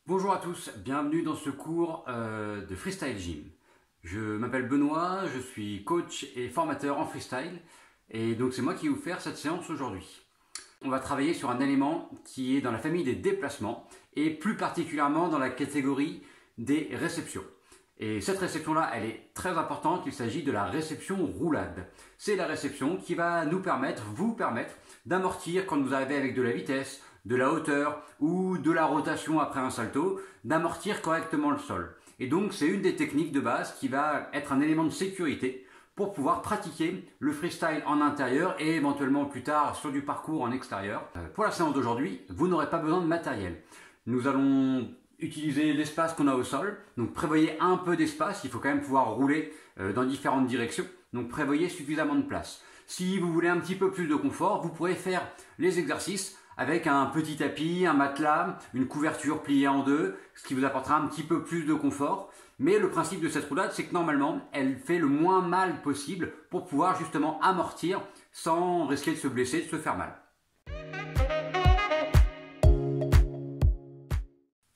Bonjour à tous, bienvenue dans ce cours de Freestyle Gym. Je m'appelle Benoît, je suis coach et formateur en freestyle et donc c'est moi qui vais vous faire cette séance aujourd'hui. On va travailler sur un élément qui est dans la famille des déplacements et plus particulièrement dans la catégorie des réceptions. Et cette réception-là, elle est très importante, il s'agit de la réception roulade. C'est la réception qui va vous permettre d'amortir quand vous arrivez avec de la vitesse, de la hauteur ou de la rotation après un salto, d'amortir correctement le sol. Et donc c'est une des techniques de base qui va être un élément de sécurité pour pouvoir pratiquer le freestyle en intérieur et éventuellement plus tard sur du parcours en extérieur. Pour la séance d'aujourd'hui, vous n'aurez pas besoin de matériel. Nous allons utiliser l'espace qu'on a au sol, donc prévoyez un peu d'espace, il faut quand même pouvoir rouler dans différentes directions, donc prévoyez suffisamment de place. Si vous voulez un petit peu plus de confort, vous pourrez faire les exercices avec un petit tapis, un matelas, une couverture pliée en deux, ce qui vous apportera un petit peu plus de confort. Mais le principe de cette roulade, c'est que normalement, elle fait le moins mal possible pour pouvoir justement amortir sans risquer de se blesser, de se faire mal.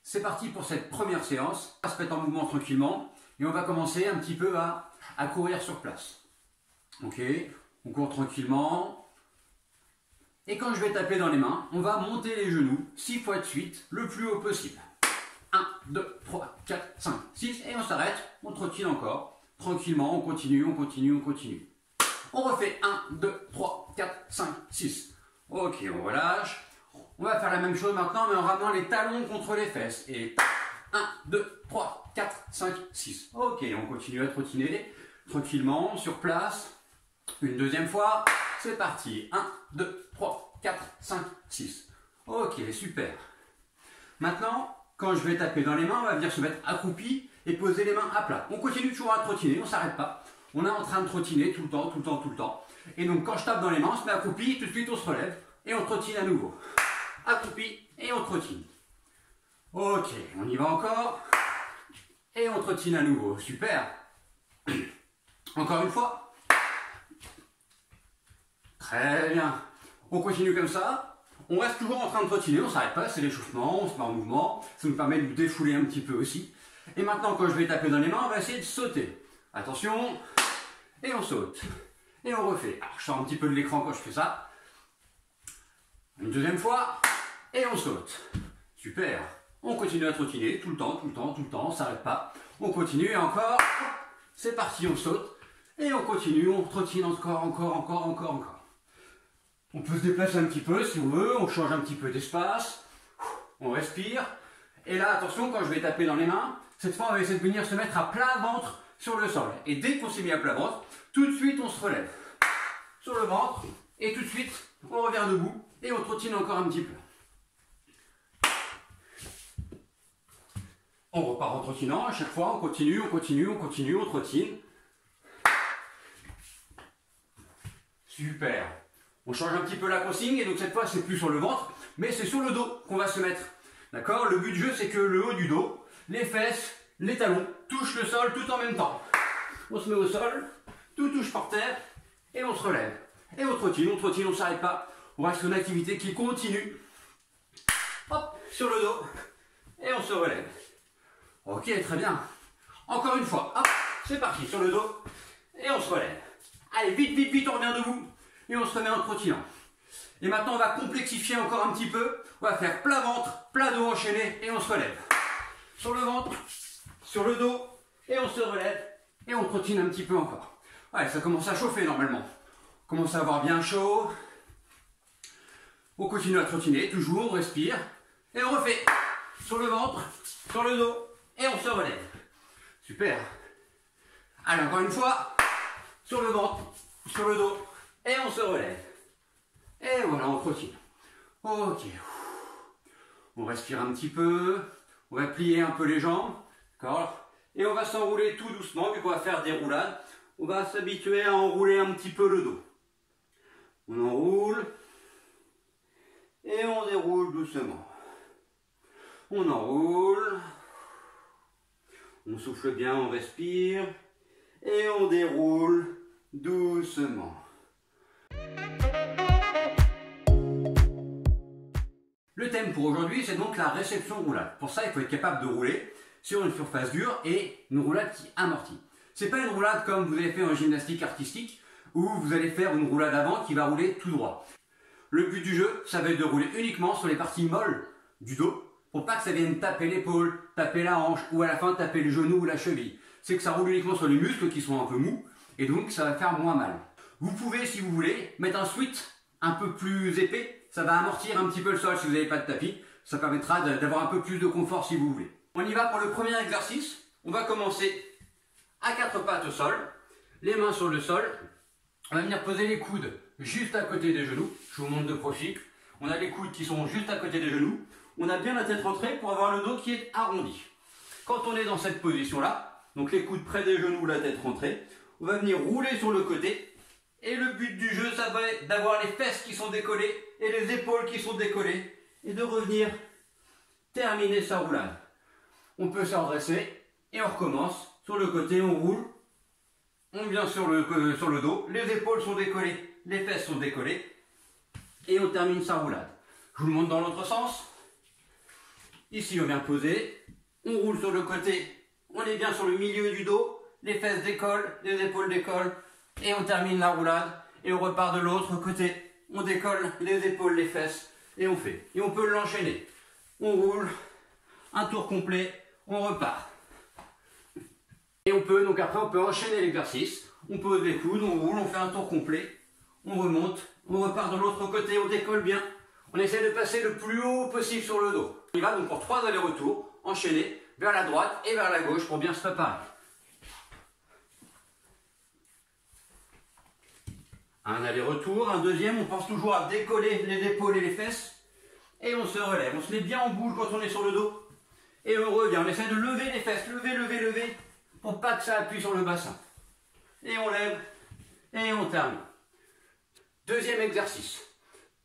C'est parti pour cette première séance. On va se mettre en mouvement tranquillement et on va commencer un petit peu à courir sur place. Ok, on court tranquillement. Et quand je vais taper dans les mains, on va monter les genoux 6 fois de suite, le plus haut possible. 1, 2, 3, 4, 5, 6, et on s'arrête, on trottine encore. Tranquillement, on continue, on continue, on continue. On refait 1, 2, 3, 4, 5, 6. Ok, on relâche. On va faire la même chose maintenant, mais en ramenant les talons contre les fesses. Et 1, 2, 3, 4, 5, 6. Ok, on continue à trottiner tranquillement, sur place. Une deuxième fois. C'est parti. 1, 2, 3, 4, 5, 6. Ok, super. Maintenant, quand je vais taper dans les mains, on va venir se mettre accroupi et poser les mains à plat. On continue toujours à trottiner, on ne s'arrête pas. On est en train de trottiner tout le temps, tout le temps, tout le temps. Et donc quand je tape dans les mains, on se met accroupi, tout de suite on se relève et on trottine à nouveau. Accroupi et on trottine. Ok, on y va encore. Et on trottine à nouveau. Super. Encore une fois. Très bien. On continue comme ça. On reste toujours en train de trottiner, on ne s'arrête pas, c'est l'échauffement, on se met en mouvement. Ça nous permet de nous défouler un petit peu aussi. Et maintenant, quand je vais taper dans les mains, on va essayer de sauter. Attention. Et on saute. Et on refait. Alors, je sors un petit peu de l'écran quand je fais ça. Une deuxième fois. Et on saute. Super. On continue à trottiner tout le temps, tout le temps, tout le temps. On ne s'arrête pas. On continue et encore. C'est parti, on saute. Et on continue, on trottine encore, encore, encore, encore, encore. On peut se déplacer un petit peu si on veut, on change un petit peu d'espace, on respire. Et là, attention, quand je vais taper dans les mains, cette fois on va essayer de venir se mettre à plat ventre sur le sol. Et dès qu'on s'est mis à plat ventre, tout de suite on se relève sur le ventre et tout de suite on revient debout et on trottine encore un petit peu. On repart en trottinant, à chaque fois on continue, on continue, on continue, on trottine. Super. On change un petit peu la consigne et donc cette fois c'est plus sur le ventre, mais c'est sur le dos qu'on va se mettre. D'accord? Le but du jeu c'est que le haut du dos, les fesses, les talons touchent le sol tout en même temps. On se met au sol, tout touche par terre et on se relève. Et on trottine, on ne s'arrête pas. On reste sur une activité qui continue. Hop, sur le dos et on se relève. Ok, très bien. Encore une fois, hop, c'est parti, sur le dos et on se relève. Allez, vite, vite, vite, on revient debout. Et on se remet en trottinant. Et maintenant, on va complexifier encore un petit peu. On va faire plat ventre, plat dos enchaîné et on se relève. Sur le ventre, sur le dos et on se relève et on trottine un petit peu encore. Ouais, ça commence à chauffer normalement. On commence à avoir bien chaud. On continue à trottiner, toujours, on respire. Et on refait sur le ventre, sur le dos et on se relève. Super. Allez, encore une fois. Sur le ventre, sur le dos. Et on se relève. Et voilà, on trottine. Ok. On respire un petit peu. On va plier un peu les jambes. D'accord? Et on va s'enrouler tout doucement, vu qu'on va faire des roulades. On va s'habituer à enrouler un petit peu le dos. On enroule. Et on déroule doucement. On enroule. On souffle bien, on respire. Et on déroule doucement. Le thème pour aujourd'hui, c'est donc la réception roulade. Pour ça, il faut être capable de rouler sur une surface dure et une roulade qui amortit. C'est pas une roulade comme vous avez fait en gymnastique artistique où vous allez faire une roulade avant qui va rouler tout droit. Le but du jeu, ça va être de rouler uniquement sur les parties molles du dos pour pas que ça vienne taper l'épaule, taper la hanche ou à la fin taper le genou ou la cheville. C'est que ça roule uniquement sur les muscles qui sont un peu mous et donc ça va faire moins mal. Vous pouvez, si vous voulez, mettre un sweat un peu plus épais. Ça va amortir un petit peu le sol si vous n'avez pas de tapis. Ça permettra d'avoir un peu plus de confort si vous voulez. On y va pour le premier exercice. On va commencer à quatre pattes au sol, les mains sur le sol. On va venir poser les coudes juste à côté des genoux. Je vous montre de profil. On a les coudes qui sont juste à côté des genoux. On a bien la tête rentrée pour avoir le dos qui est arrondi. Quand on est dans cette position-là, donc les coudes près des genoux, la tête rentrée, on va venir rouler sur le côté. Et le but du jeu, ça va être d'avoir les fesses qui sont décollées et les épaules qui sont décollées et de revenir terminer sa roulade. On peut se redresser et on recommence. Sur le côté, on roule. On vient sur le dos. Les épaules sont décollées, les fesses sont décollées. Et on termine sa roulade. Je vous le montre dans l'autre sens. Ici, on vient poser. On roule sur le côté. On est bien sur le milieu du dos. Les fesses décollent, les épaules décollent. Et on termine la roulade. Et on repart de l'autre côté. On décolle les épaules, les fesses. Et on fait. Et on peut l'enchaîner. On roule. Un tour complet. On repart. Et on peut, donc après, on peut enchaîner l'exercice. On pose les coudes, on roule, on fait un tour complet. On remonte. On repart de l'autre côté. On décolle bien. On essaie de passer le plus haut possible sur le dos. On y va donc pour 3 allers-retours. Enchaîner vers la droite et vers la gauche pour bien se préparer. Un aller-retour, un deuxième, on pense toujours à décoller les épaules et les fesses. Et on se relève, on se met bien en boule quand on est sur le dos. Et on revient, on essaie de lever les fesses, lever, pour pas que ça appuie sur le bassin. Et on lève, et on termine. Deuxième exercice.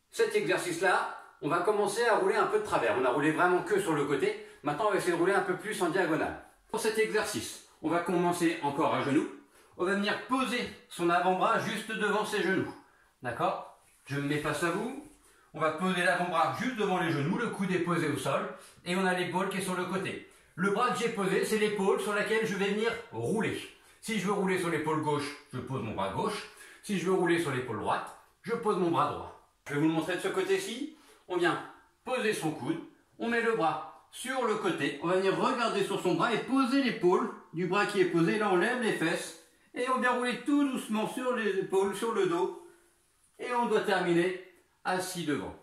Cet exercice-là, on va commencer à rouler un peu de travers. On a roulé vraiment que sur le côté. Maintenant, on va essayer de rouler un peu plus en diagonale. Pour cet exercice, on va commencer encore à genoux. On va venir poser son avant-bras juste devant ses genoux. D'accord? Je me mets face à vous. On va poser l'avant-bras juste devant les genoux. Le coude est posé au sol. Et on a l'épaule qui est sur le côté. Le bras que j'ai posé, c'est l'épaule sur laquelle je vais venir rouler. Si je veux rouler sur l'épaule gauche, je pose mon bras gauche. Si je veux rouler sur l'épaule droite, je pose mon bras droit. Je vais vous le montrer de ce côté-ci. On vient poser son coude. On met le bras sur le côté. On va venir regarder sur son bras et poser l'épaule du bras qui est posé. Là, on lève les fesses. Et on vient rouler tout doucement sur les épaules, sur le dos. Et on doit terminer assis devant.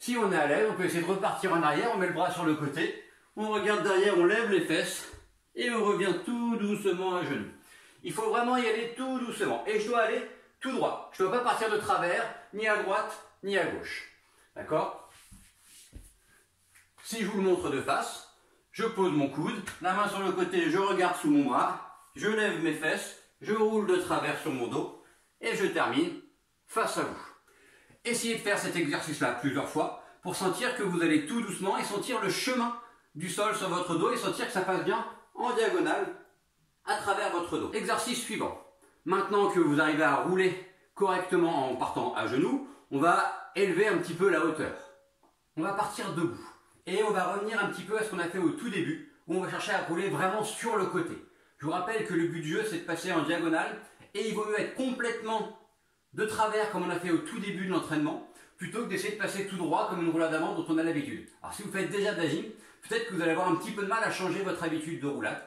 Si on est à l'aise, on peut essayer de repartir en arrière. On met le bras sur le côté. On regarde derrière, on lève les fesses. Et on revient tout doucement à genoux. Il faut vraiment y aller tout doucement. Et je dois aller tout droit. Je ne dois pas partir de travers, ni à droite, ni à gauche. D'accord? Si je vous le montre de face, je pose mon coude, la main sur le côté, je regarde sous mon bras, je lève mes fesses, je roule de travers sur mon dos et je termine face à vous. Essayez de faire cet exercice-là plusieurs fois pour sentir que vous allez tout doucement et sentir le chemin du sol sur votre dos et sentir que ça passe bien en diagonale à travers votre dos. Exercice suivant. Maintenant que vous arrivez à rouler correctement en partant à genoux, on va élever un petit peu la hauteur. On va partir debout. Et on va revenir un petit peu à ce qu'on a fait au tout début, où on va chercher à rouler vraiment sur le côté. Je vous rappelle que le but du jeu, c'est de passer en diagonale, et il vaut mieux être complètement de travers, comme on a fait au tout début de l'entraînement, plutôt que d'essayer de passer tout droit, comme une roulade avant dont on a l'habitude. Alors si vous faites déjà de la gym, peut-être que vous allez avoir un petit peu de mal à changer votre habitude de roulade.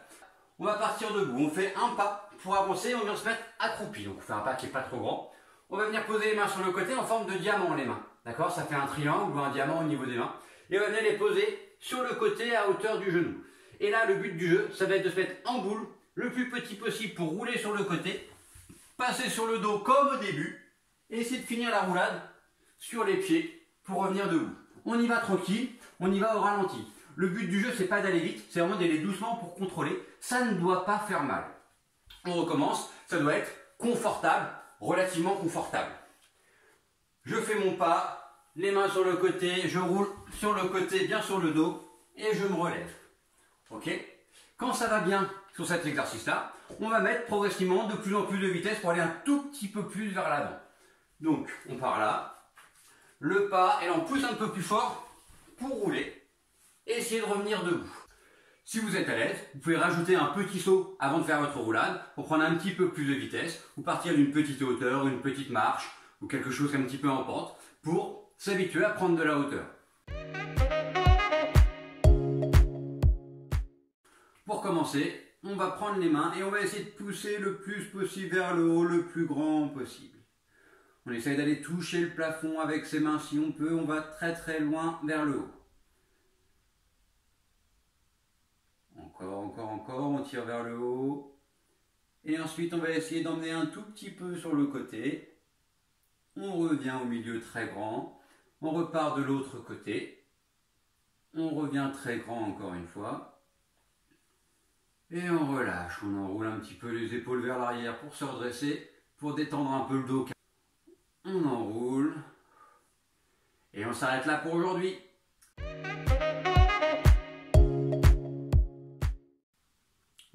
On va partir debout, on fait un pas pour avancer, on vient se mettre accroupi. Donc on fait un pas qui n'est pas trop grand. On va venir poser les mains sur le côté en forme de diamant, les mains. D'accord? Ça fait un triangle ou un diamant au niveau des mains. Et on va venir les poser sur le côté à hauteur du genou. Et là, le but du jeu, ça va être de se mettre en boule, le plus petit possible pour rouler sur le côté, passer sur le dos comme au début, et essayer de finir la roulade sur les pieds pour revenir debout. On y va tranquille, on y va au ralenti. Le but du jeu, c'est pas d'aller vite, c'est vraiment d'aller doucement pour contrôler. Ça ne doit pas faire mal. On recommence, ça doit être confortable, relativement confortable. Je fais mon pas, les mains sur le côté, je roule sur le côté, bien sur le dos, et je me relève. Ok? Quand ça va bien sur cet exercice-là, on va mettre progressivement de plus en plus de vitesse pour aller un tout petit peu plus vers l'avant. Donc, on part là, le pas, et là on pousse un peu plus fort pour rouler et essayer de revenir debout. Si vous êtes à l'aise, vous pouvez rajouter un petit saut avant de faire votre roulade pour prendre un petit peu plus de vitesse ou partir d'une petite hauteur, une petite marche ou quelque chose un petit peu en pente pour s'habituer à prendre de la hauteur. Pour commencer, on va prendre les mains et on va essayer de pousser le plus possible vers le haut, le plus grand possible. On essaye d'aller toucher le plafond avec ses mains si on peut, on va très loin vers le haut. Encore, on tire vers le haut. Et ensuite, on va essayer d'emmener un tout petit peu sur le côté. On revient au milieu très grand. On repart de l'autre côté. On revient très grand encore une fois. Et on relâche. On enroule un petit peu les épaules vers l'arrière pour se redresser, pour détendre un peu le dos. On enroule. Et on s'arrête là pour aujourd'hui.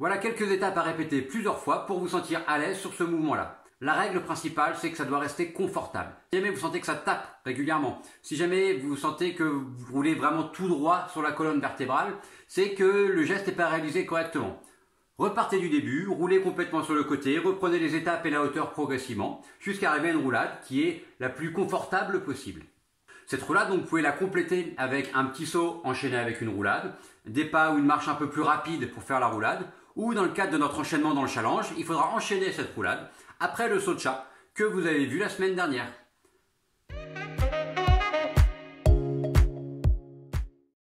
Voilà quelques étapes à répéter plusieurs fois pour vous sentir à l'aise sur ce mouvement-là. La règle principale, c'est que ça doit rester confortable. Si jamais vous sentez que ça tape régulièrement, si jamais vous sentez que vous roulez vraiment tout droit sur la colonne vertébrale, c'est que le geste n'est pas réalisé correctement. Repartez du début, roulez complètement sur le côté, reprenez les étapes et la hauteur progressivement, jusqu'à arriver à une roulade qui est la plus confortable possible. Cette roulade, donc, vous pouvez la compléter avec un petit saut enchaîné avec une roulade, des pas ou une marche un peu plus rapide pour faire la roulade, ou dans le cadre de notre enchaînement dans le challenge, il faudra enchaîner cette roulade après le saut de chat que vous avez vu la semaine dernière.